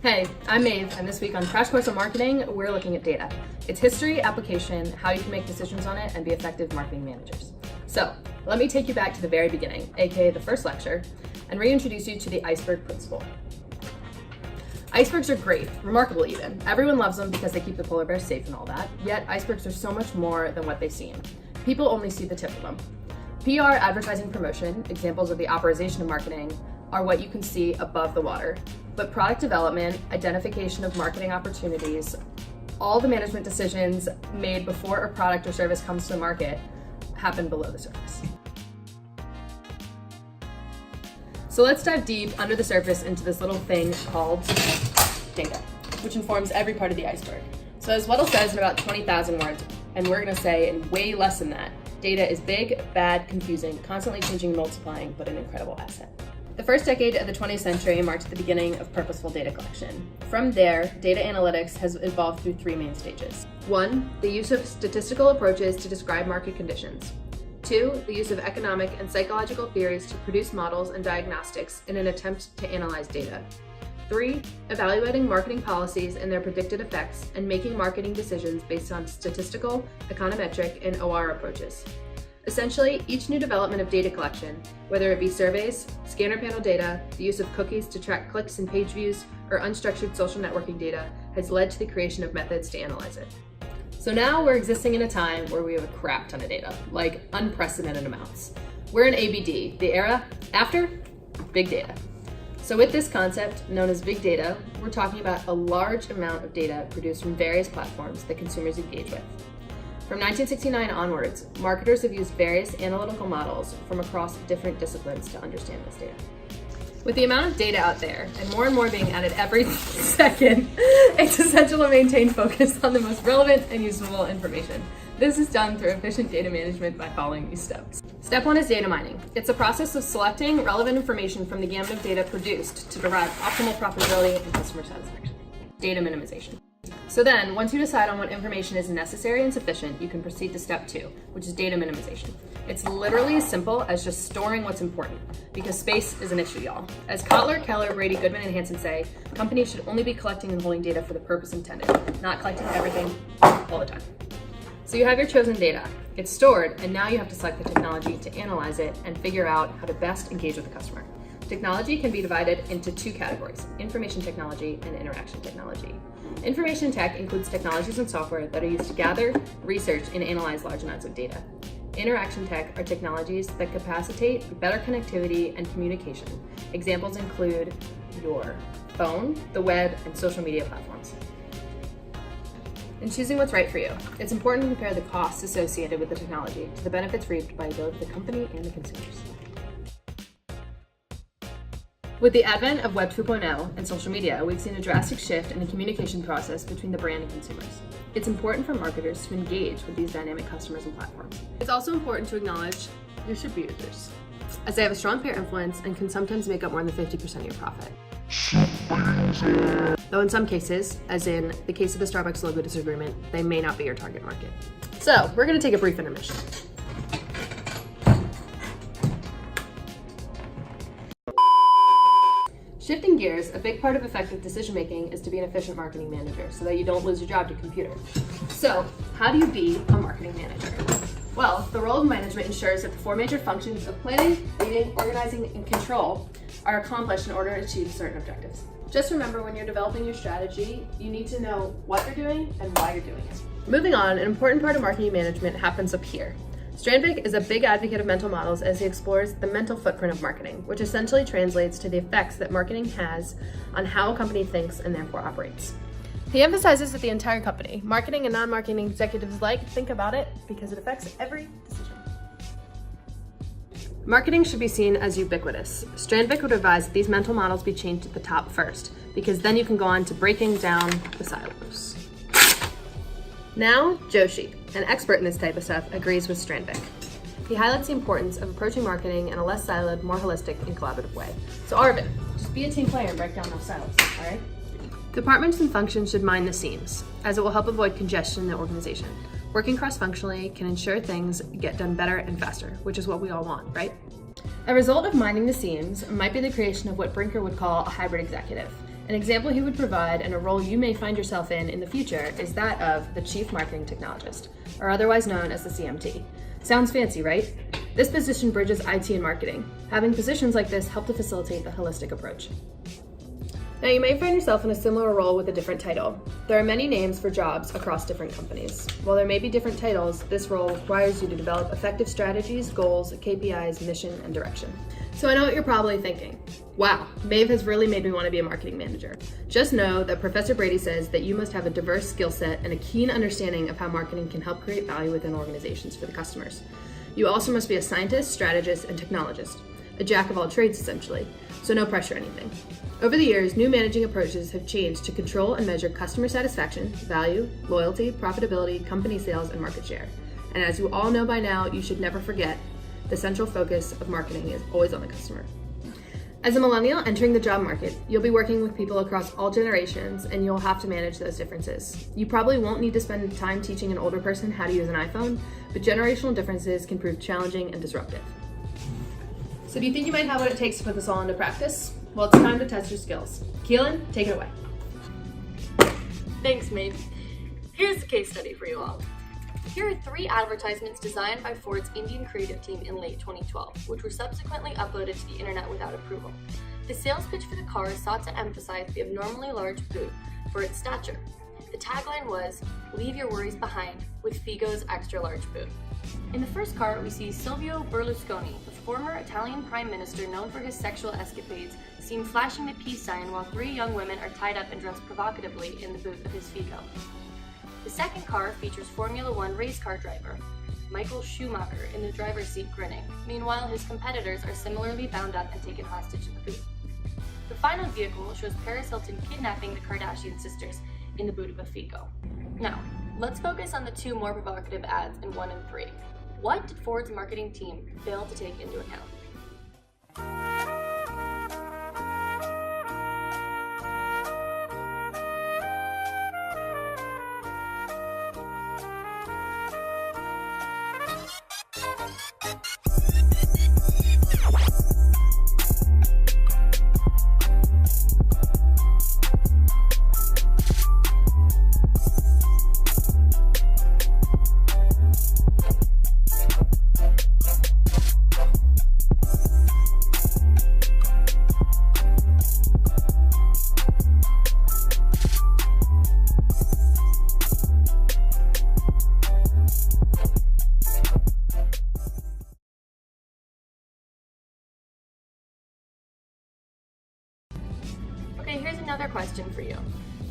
Hey, I'm Maeve, and this week on Crash Course on Marketing, we're looking at data. Its history, application, how you can make decisions on it, and be effective marketing managers. So, let me take you back to the very beginning, aka the first lecture, and reintroduce you to the iceberg principle. Icebergs are great, remarkable even. Everyone loves them because they keep the polar bears safe and all that, yet icebergs are so much more than what they seem. People only see the tip of them. PR, advertising, promotion, examples of the operation of marketing, are what you can see above the water. But product development, identification of marketing opportunities, all the management decisions made before a product or service comes to the market happen below the surface. So let's dive deep under the surface into this little thing called data, which informs every part of the iceberg. So as Weddell says in about 20,000 words, and we're gonna say in way less than that, data is big, bad, confusing, constantly changing and multiplying, but an incredible asset. The first decade of the 20th century marked the beginning of purposeful data collection. From there, data analytics has evolved through three main stages. 1, the use of statistical approaches to describe market conditions. 2, the use of economic and psychological theories to produce models and diagnostics in an attempt to analyze data. 3, evaluating marketing policies and their predicted effects and making marketing decisions based on statistical, econometric, and OR approaches. Essentially, each new development of data collection, whether it be surveys, scanner panel data, the use of cookies to track clicks and page views, or unstructured social networking data, has led to the creation of methods to analyze it. So now we're existing in a time where we have a crap ton of data, like unprecedented amounts. We're in ABD, the era after big data. So with this concept, known as big data, we're talking about a large amount of data produced from various platforms that consumers engage with. From 1969 onwards, marketers have used various analytical models from across different disciplines to understand this data. With the amount of data out there, and more being added every second, it's essential to maintain focus on the most relevant and useful information. This is done through efficient data management by following these steps. Step 1 is data mining. It's a process of selecting relevant information from the gamut of data produced to derive optimal profitability and customer satisfaction. Data minimization. So then, once you decide on what information is necessary and sufficient, you can proceed to step 2, which is data minimization. It's literally as simple as just storing what's important, because space is an issue, y'all. As Kotler, Keller, Brady, Goodman, and Hansen say, companies should only be collecting and holding data for the purpose intended, not collecting everything all the time. So you have your chosen data. It's stored, and now you have to select the technology to analyze it and figure out how to best engage with the customer. Technology can be divided into 2 categories, information technology and interaction technology. Information tech includes technologies and software that are used to gather, research, and analyze large amounts of data. Interaction tech are technologies that capacitate better connectivity and communication. Examples include your phone, the web, and social media platforms. In choosing what's right for you, it's important to compare the costs associated with the technology to the benefits reaped by both the company and the consumers. With the advent of Web 2.0 and social media, we've seen a drastic shift in the communication process between the brand and consumers. It's important for marketers to engage with these dynamic customers and platforms. It's also important to acknowledge your super users, as they have a strong peer influence and can sometimes make up more than 50% of your profit. Though in some cases, as in the case of the Starbucks logo disagreement, they may not be your target market. So we're going to take a brief intermission. Shifting gears, a big part of effective decision-making is to be an efficient marketing manager so that you don't lose your job to computer. So, how do you be a marketing manager? Well, the role of management ensures that the 4 major functions of planning, leading, organizing, and control are accomplished in order to achieve certain objectives. Just remember, when you're developing your strategy, you need to know what you're doing and why you're doing it. Moving on, an important part of marketing management happens up here. Strandvik is a big advocate of mental models as he explores the mental footprint of marketing, which essentially translates to the effects that marketing has on how a company thinks and therefore operates. He emphasizes that the entire company, marketing and non-marketing executives alike, think about it because it affects every decision. Marketing should be seen as ubiquitous. Strandvik would advise that these mental models be changed at the top first, because then you can go on to breaking down the silos. Now, Joshi, an expert in this type of stuff, agrees with Strandvik. He highlights the importance of approaching marketing in a less siloed, more holistic, and collaborative way. So Arvin, just be a team player and break down those silos, all right? Departments and functions should mind the seams, as it will help avoid congestion in the organization. Working cross-functionally can ensure things get done better and faster, which is what we all want, right? A result of minding the seams might be the creation of what Brinker would call a hybrid executive. An example he would provide and a role you may find yourself in the future is that of the Chief Marketing Technologist, or otherwise known as the CMT. Sounds fancy, right? This position bridges IT and marketing. Having positions like this help to facilitate the holistic approach. Now, you may find yourself in a similar role with a different title. There are many names for jobs across different companies. While there may be different titles, this role requires you to develop effective strategies, goals, KPIs, mission, and direction. So I know what you're probably thinking. Wow, Maeve has really made me want to be a marketing manager. Just know that Professor Brady says that you must have a diverse skill set and a keen understanding of how marketing can help create value within organizations for the customers. You also must be a scientist, strategist, and technologist. A jack of all trades, essentially. So no pressure or anything. Over the years, new managing approaches have changed to control and measure customer satisfaction, value, loyalty, profitability, company sales, and market share. And as you all know by now, you should never forget, the central focus of marketing is always on the customer. As a millennial entering the job market, you'll be working with people across all generations, and you'll have to manage those differences. You probably won't need to spend time teaching an older person how to use an iPhone, but generational differences can prove challenging and disruptive. So do you think you might have what it takes to put this all into practice? Well, it's time to test your skills. Keelan, take it away. Thanks, Maeve. Here's the case study for you all. Here are 3 advertisements designed by Ford's Indian creative team in late 2012, which were subsequently uploaded to the internet without approval. The sales pitch for the car sought to emphasize the abnormally large boot for its stature. The tagline was, "Leave your worries behind with Figo's extra large boot." In the first car, we see Silvio Berlusconi, the former Italian prime minister known for his sexual escapades, seen flashing the peace sign while 3 young women are tied up and dressed provocatively in the boot of his Figo. The second car features Formula One race car driver Michael Schumacher in the driver's seat grinning. Meanwhile, his competitors are similarly bound up and taken hostage in the boot. The final vehicle shows Paris Hilton kidnapping the Kardashian sisters in the boot of a Figo. Now, let's focus on the 2 more provocative ads in 1 and 3. What did Ford's marketing team fail to take into account? Okay, here's another question for you.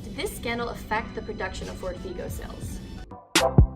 Did this scandal affect the production of Ford Figo sales?